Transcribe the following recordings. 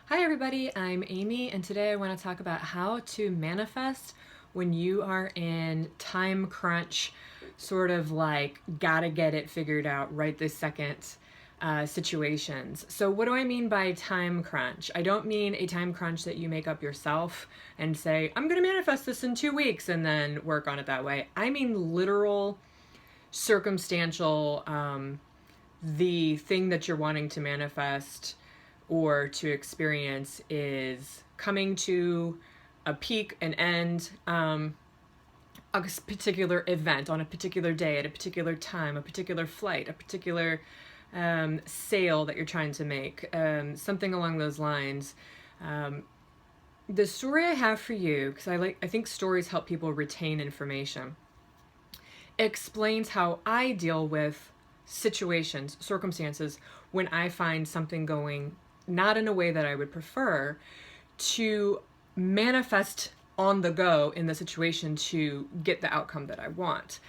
Hi everybody, I'm Amy, and today I want to talk about how to manifest when you are in time crunch, sort of like gotta get it figured out right this second situations. So what do I mean by time crunch? I don't mean a time crunch that you make up yourself and say, I'm gonna manifest this in 2 weeks and then work on it that way. I mean literal circumstantial, the thing that you're wanting to manifest or to experience is coming to a peak, an end, a particular event on a particular day at a particular time, a particular flight, a particular sale that you're trying to make, something along those lines. The story I have for you, because I think stories help people retain information, explains how I deal with situations, circumstances, when I find something going not in a way that I would prefer, to manifest on the go in the situation to get the outcome that I want.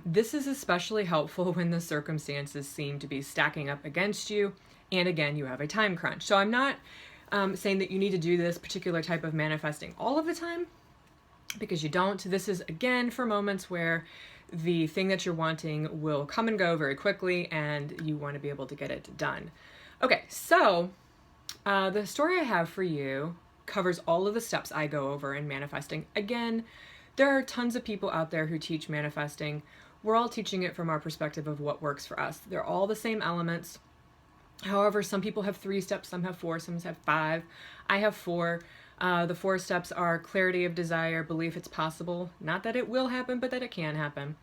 This is especially helpful when the circumstances seem to be stacking up against you, and again, you have a time crunch. So I'm not saying that you need to do this particular type of manifesting all of the time, because you don't. This is, again, for moments where the thing that you're wanting will come and go very quickly and you want to be able to get it done. Okay, so the story I have for you covers all of the steps I go over in manifesting. Again, there are tons of people out there who teach manifesting. We're all teaching it from our perspective of what works for us. They're all the same elements. However, some people have 3 steps, some have 4, some have 5. I have 4. The 4 steps are clarity of desire, belief it's possible, not that it will happen, but that it can happen.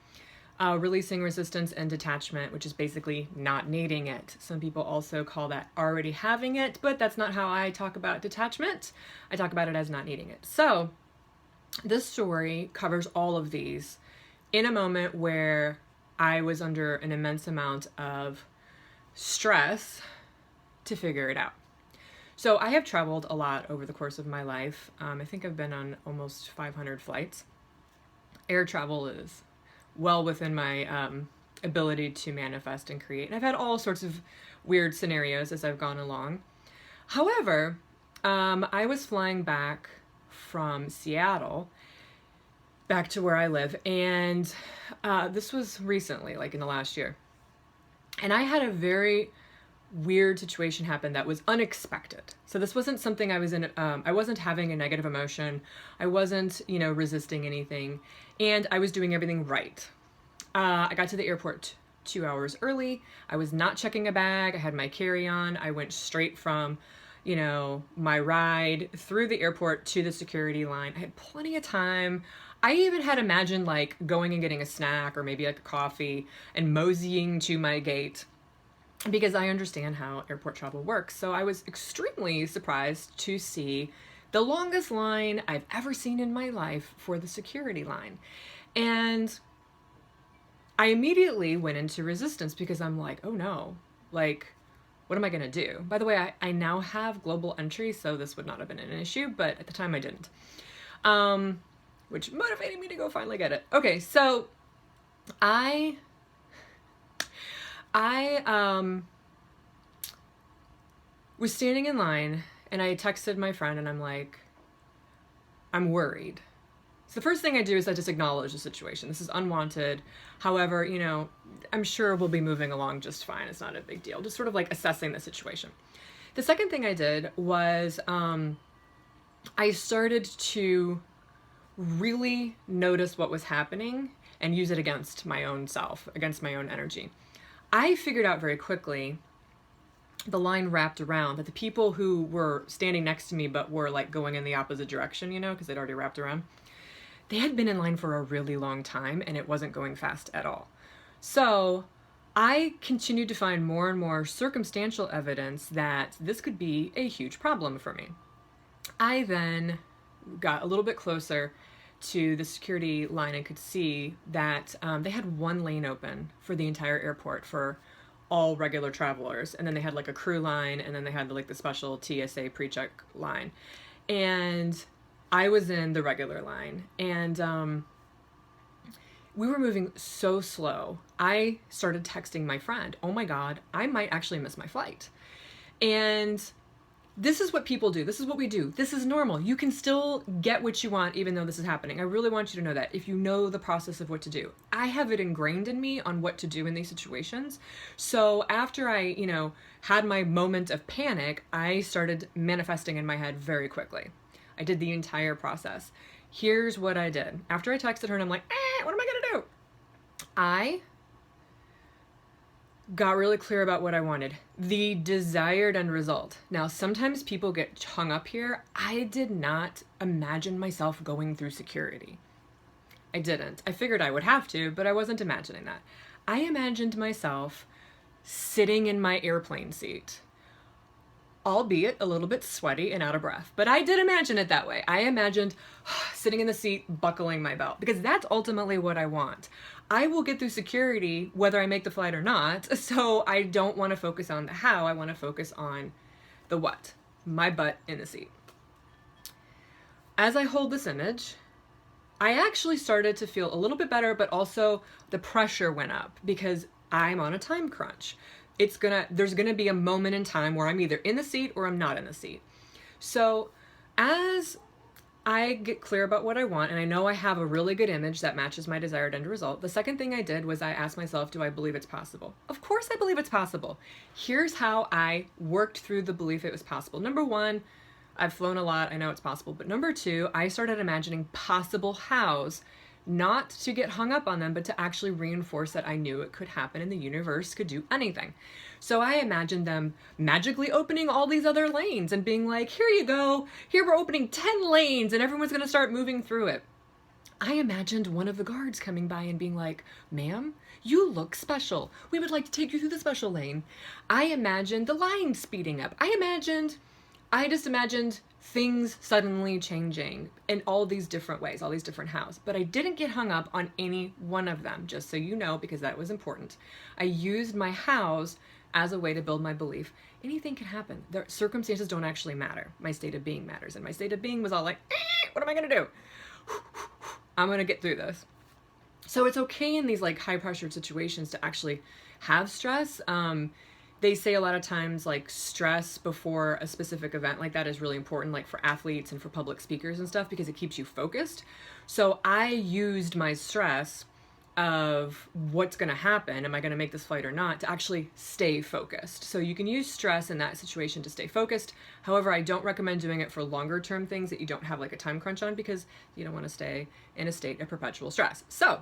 Releasing resistance and detachment, which is basically not needing it. Some people also call that already having it, but that's not how I talk about detachment. I talk about it as not needing it. So this story covers all of these in a moment where I was under an immense amount of stress to figure it out. So I have traveled a lot over the course of my life. I think I've been on almost 500 flights. Air travel is well within my ability to manifest and create. And I've had all sorts of weird scenarios as I've gone along. However, I was flying back from Seattle back to where I live, and this was recently, like in the last year. And I had a very weird situation happen that was unexpected. So this wasn't something I was in, I wasn't having a negative emotion. I wasn't, resisting anything. And I was doing everything right. I got to the airport 2 hours early. I was not checking a bag. I had my carry-on. I went straight from, my ride through the airport to the security line. I had plenty of time. I even had imagined like going and getting a snack or maybe like a coffee and moseying to my gate, because I understand how airport travel works. So I was extremely surprised to see the longest line I've ever seen in my life for the security line. And I immediately went into resistance because I'm like, oh no, like, what am I gonna do? By the way, I now have global entry, so this would not have been an issue, but at the time I didn't. Which motivated me to go finally get it. Okay, so I was standing in line and I texted my friend and I'm like, I'm worried. So the first thing I do is I just acknowledge the situation. This is unwanted. However, I'm sure we'll be moving along just fine. It's not a big deal. Just sort of like assessing the situation. The second thing I did was I started to really notice what was happening and use it against my own self, against my own energy. I figured out very quickly, the line wrapped around, that the people who were standing next to me but were like going in the opposite direction, because they'd already wrapped around, they had been in line for a really long time and it wasn't going fast at all. So I continued to find more and more circumstantial evidence that this could be a huge problem for me. I then got a little bit closer to the security line and could see that they had one lane open for the entire airport for all regular travelers, and then they had like a crew line, and then they had like the special TSA pre-check line, and I was in the regular line, and we were moving so slow. I started texting my friend, oh my god, I might actually miss my flight. And this is what people do. This is what we do. This is normal. You can still get what you want even though this is happening. I really want you to know that if you know the process of what to do. I have it ingrained in me on what to do in these situations. So after I, had my moment of panic, I started manifesting in my head very quickly. I did the entire process. Here's what I did. After I texted her and I'm like, what am I gonna do? I got really clear about what I wanted. The desired end result. Now, sometimes people get hung up here. I did not imagine myself going through security. I didn't. I figured I would have to, but I wasn't imagining that. I imagined myself sitting in my airplane seat, albeit a little bit sweaty and out of breath. But I did imagine it that way. I imagined sitting in the seat, buckling my belt, because that's ultimately what I want. I will get through security whether I make the flight or not, so I don't want to focus on the how, I want to focus on the what. My butt in the seat. As I hold this image, I actually started to feel a little bit better, but also the pressure went up because I'm on a time crunch. There's gonna be a moment in time where I'm either in the seat or I'm not in the seat. So as I get clear about what I want, and I know I have a really good image that matches my desired end result, the second thing I did was I asked myself, do I believe it's possible? Of course I believe it's possible. Here's how I worked through the belief it was possible. Number one, I've flown a lot, I know it's possible. But number two, I started imagining possible hows, not to get hung up on them, but to actually reinforce that I knew it could happen and the universe could do anything. So I imagined them magically opening all these other lanes and being like, here you go, here we're opening 10 lanes and everyone's gonna start moving through it. I imagined one of the guards coming by and being like, ma'am, you look special. We would like to take you through the special lane. I imagined the line speeding up. I just imagined things suddenly changing in all these different ways, all these different hows. But I didn't get hung up on any one of them, just so you know, because that was important. I used my hows as a way to build my belief. Anything can happen. The circumstances don't actually matter. My state of being matters. And my state of being was all like, what am I gonna do? I'm gonna get through this. So it's okay in these like high pressured situations to actually have stress. They say a lot of times like stress before a specific event like that is really important, like for athletes and for public speakers and stuff, because it keeps you focused. So I used my stress of what's going to happen, am I going to make this flight or not, to actually stay focused. So you can use stress in that situation to stay focused. However, I don't recommend doing it for longer term things that you don't have like a time crunch on, because you don't want to stay in a state of perpetual stress. So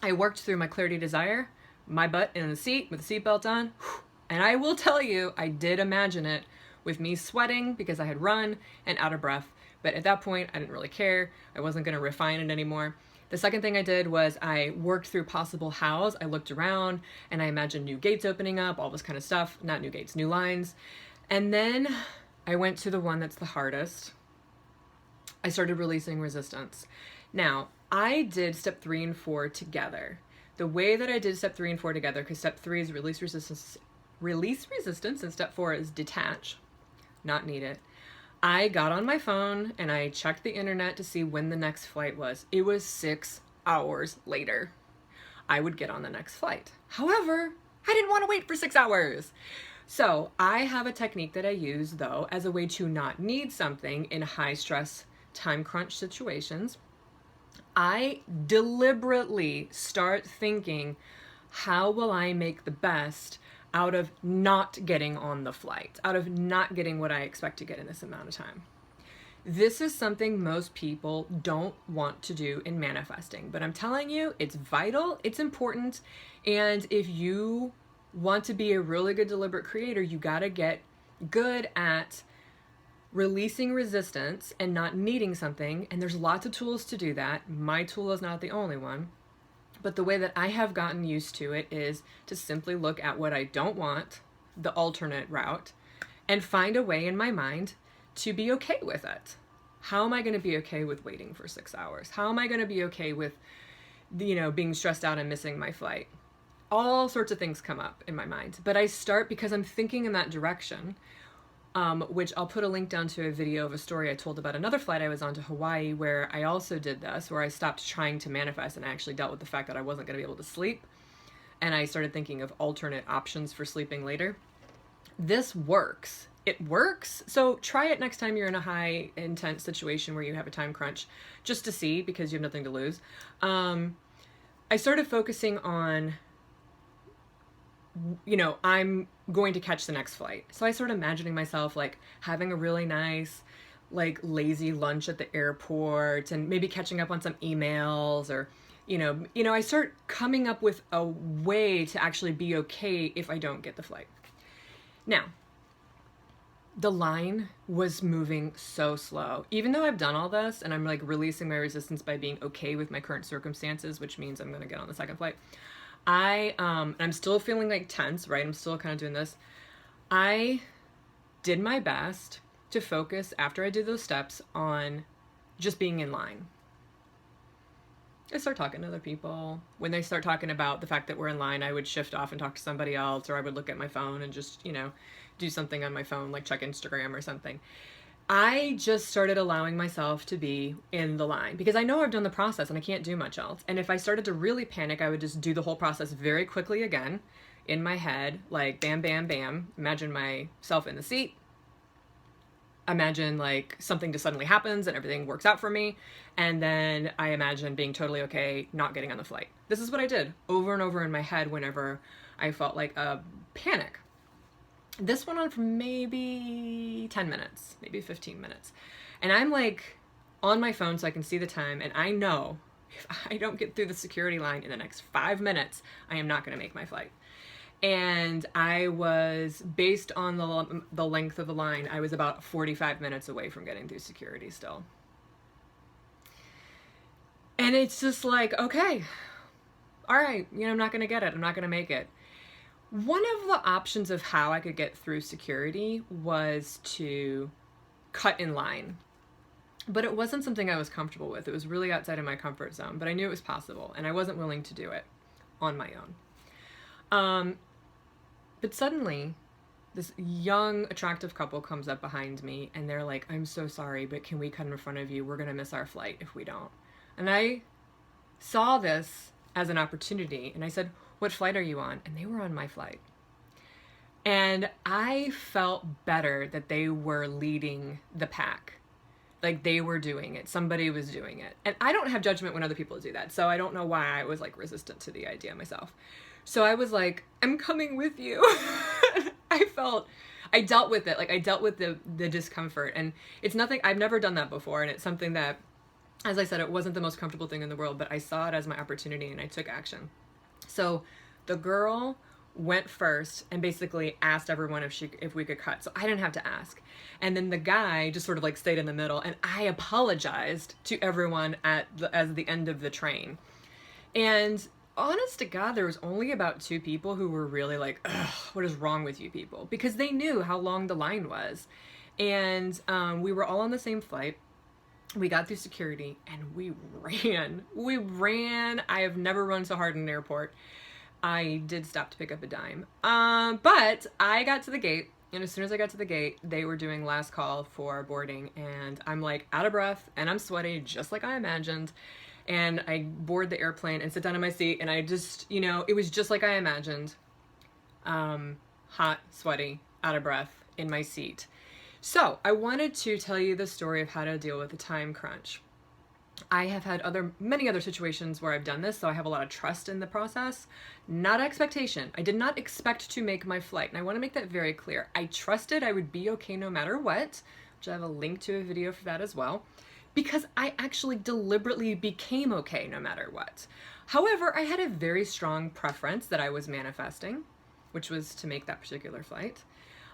I worked through my clarity desire, my butt in the seat with the seatbelt on. And I will tell you, I did imagine it with me sweating because I had run and out of breath. But at that point, I didn't really care. I wasn't going to refine it anymore. The second thing I did was I worked through possible hows. I looked around and I imagined new gates opening up, all this kind of stuff. Not new gates, new lines. And then I went to the one that's the hardest. I started releasing resistance. Now, I did step 3 and 4 together. The way that I did step 3 and 4 together, because step 3 is release resistance, and step 4 is detach, not need it. I got on my phone and I checked the internet to see when the next flight was. It was 6 hours later. I would get on the next flight. However, I didn't want to wait for 6 hours. So I have a technique that I use though as a way to not need something in high stress time crunch situations. I deliberately start thinking, how will I make the best out of not getting on the flight, out of not getting what I expect to get in this amount of time? This is something most people don't want to do in manifesting, but I'm telling you, it's vital, it's important, and if you want to be a really good deliberate creator, you gotta get good at releasing resistance and not needing something, and there's lots of tools to do that. My tool is not the only one. But the way that I have gotten used to it is to simply look at what I don't want, the alternate route, and find a way in my mind to be okay with it. How am I going to be okay with waiting for 6 hours? How am I going to be okay with, being stressed out and missing my flight? All sorts of things come up in my mind. But I start because I'm thinking in that direction, which I'll put a link down to a video of a story I told about another flight I was on to Hawaii, where I also did this, where I stopped trying to manifest and I actually dealt with the fact that I wasn't going to be able to sleep. And I started thinking of alternate options for sleeping later. This works. it works. So try it next time you're in a high intense situation where you have a time crunch, just to see, because you have nothing to lose. I started focusing on, I'm going to catch the next flight. So I started imagining myself like having a really nice, like lazy lunch at the airport and maybe catching up on some emails, or, I start coming up with a way to actually be okay if I don't get the flight. Now, the line was moving so slow. Even though I've done all this and I'm like releasing my resistance by being okay with my current circumstances, which means I'm going to get on the second flight. I'm still feeling like tense, right? I'm still kind of doing this. I did my best to focus after I did those steps on just being in line. I start talking to other people. When they start talking about the fact that we're in line, I would shift off and talk to somebody else, or I would look at my phone and just, do something on my phone, like check Instagram or something. I just started allowing myself to be in the line because I know I've done the process and I can't do much else. And if I started to really panic, I would just do the whole process very quickly again in my head, like bam, bam, bam. Imagine myself in the seat. Imagine like something just suddenly happens and everything works out for me. And then I imagine being totally okay, not getting on the flight. This is what I did over and over in my head whenever I felt like a panic. This went on for maybe 10 minutes, maybe 15 minutes. And I'm like on my phone so I can see the time. And I know if I don't get through the security line in the next 5 minutes, I am not going to make my flight. And I was, based on the length of the line, I was about 45 minutes away from getting through security still. And it's just like, okay, all right, I'm not going to get it. I'm not going to make it. One of the options of how I could get through security was to cut in line. But it wasn't something I was comfortable with. It was really outside of my comfort zone, but I knew it was possible, and I wasn't willing to do it on my own. But suddenly, this young, attractive couple comes up behind me, and they're like, I'm so sorry, but can we cut in front of you? We're going to miss our flight if we don't. And I saw this as an opportunity, and I said, what flight are you on? And they were on my flight. And I felt better that they were leading the pack. Like they were doing it. Somebody was doing it. And I don't have judgment when other people do that. So I don't know why I was like resistant to the idea myself. So I was like, I'm coming with you. I dealt with it. Like I dealt with the discomfort. And it's nothing, I've never done that before. And it's something that, as I said, it wasn't the most comfortable thing in the world, but I saw it as my opportunity and I took action. So the girl went first and basically asked everyone if we could cut. So I didn't have to ask. And then the guy just sort of like stayed in the middle, and I apologized to everyone as the end of the train. And honest to God, there was only about 2 people who were really like, ugh, what is wrong with you people? Because they knew how long the line was. And we were all on the same flight. We got through security and we ran. I have never run so hard in an airport. I did stop to pick up a dime. But I got to the gate, and as soon as I got to the gate, they were doing last call for boarding, and I'm like out of breath and I'm sweaty just like I imagined. And I board the airplane and sit down in my seat, and I just, it was just like I imagined. Hot, sweaty, out of breath in my seat. So I wanted to tell you the story of how to deal with a time crunch. I have had many other situations where I've done this, so I have a lot of trust in the process, not expectation. I did not expect to make my flight, and I want to make that very clear. I trusted I would be okay no matter what, which I have a link to a video for that as well, because I actually deliberately became okay no matter what. However, I had a very strong preference that I was manifesting, which was to make that particular flight.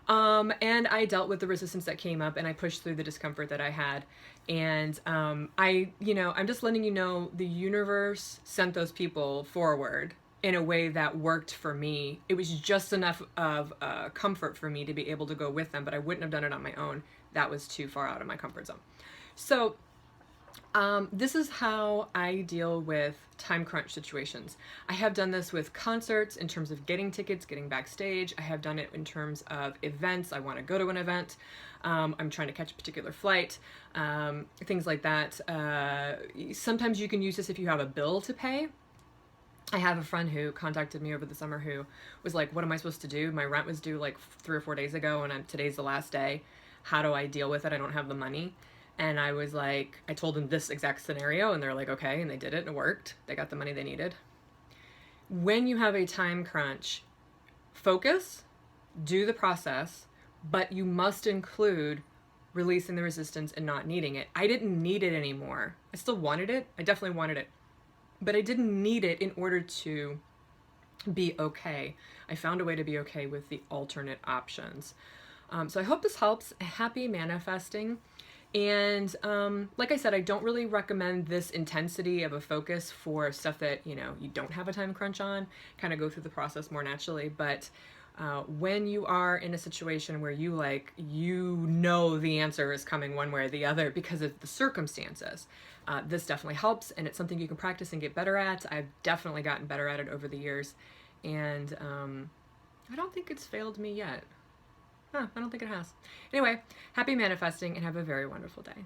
And I dealt with the resistance that came up, and I pushed through the discomfort that I had. And, I'm just letting you know the universe sent those people forward in a way that worked for me. It was just enough of comfort for me to be able to go with them, but I wouldn't have done it on my own. That was too far out of my comfort zone. So, this is how I deal with time crunch situations. I have done this with concerts in terms of getting tickets, getting backstage. I have done it in terms of events. I want to go to an event. I'm trying to catch a particular flight, things like that. Sometimes you can use this if you have a bill to pay. I have a friend who contacted me over the summer who was like, what am I supposed to do? My rent was due like 3 or 4 days ago, and today's the last day. How do I deal with it? I don't have the money. And I was like, I told them this exact scenario, and they're like, okay. And they did it, and it worked. They got the money they needed. When you have a time crunch, focus, do the process, but you must include releasing the resistance and not needing it. I didn't need it anymore. I still wanted it. I definitely wanted it. But I didn't need it in order to be okay. I found a way to be okay with the alternate options. So I hope this helps. Happy manifesting. And like I said, I don't really recommend this intensity of a focus for stuff that, you know, you don't have a time crunch on. Kind of go through the process more naturally. But when you are in a situation where you know the answer is coming one way or the other because of the circumstances, this definitely helps, and it's something you can practice and get better at. I've definitely gotten better at it over the years, and I don't think it's failed me yet. I don't think it has. Anyway, happy manifesting and have a very wonderful day.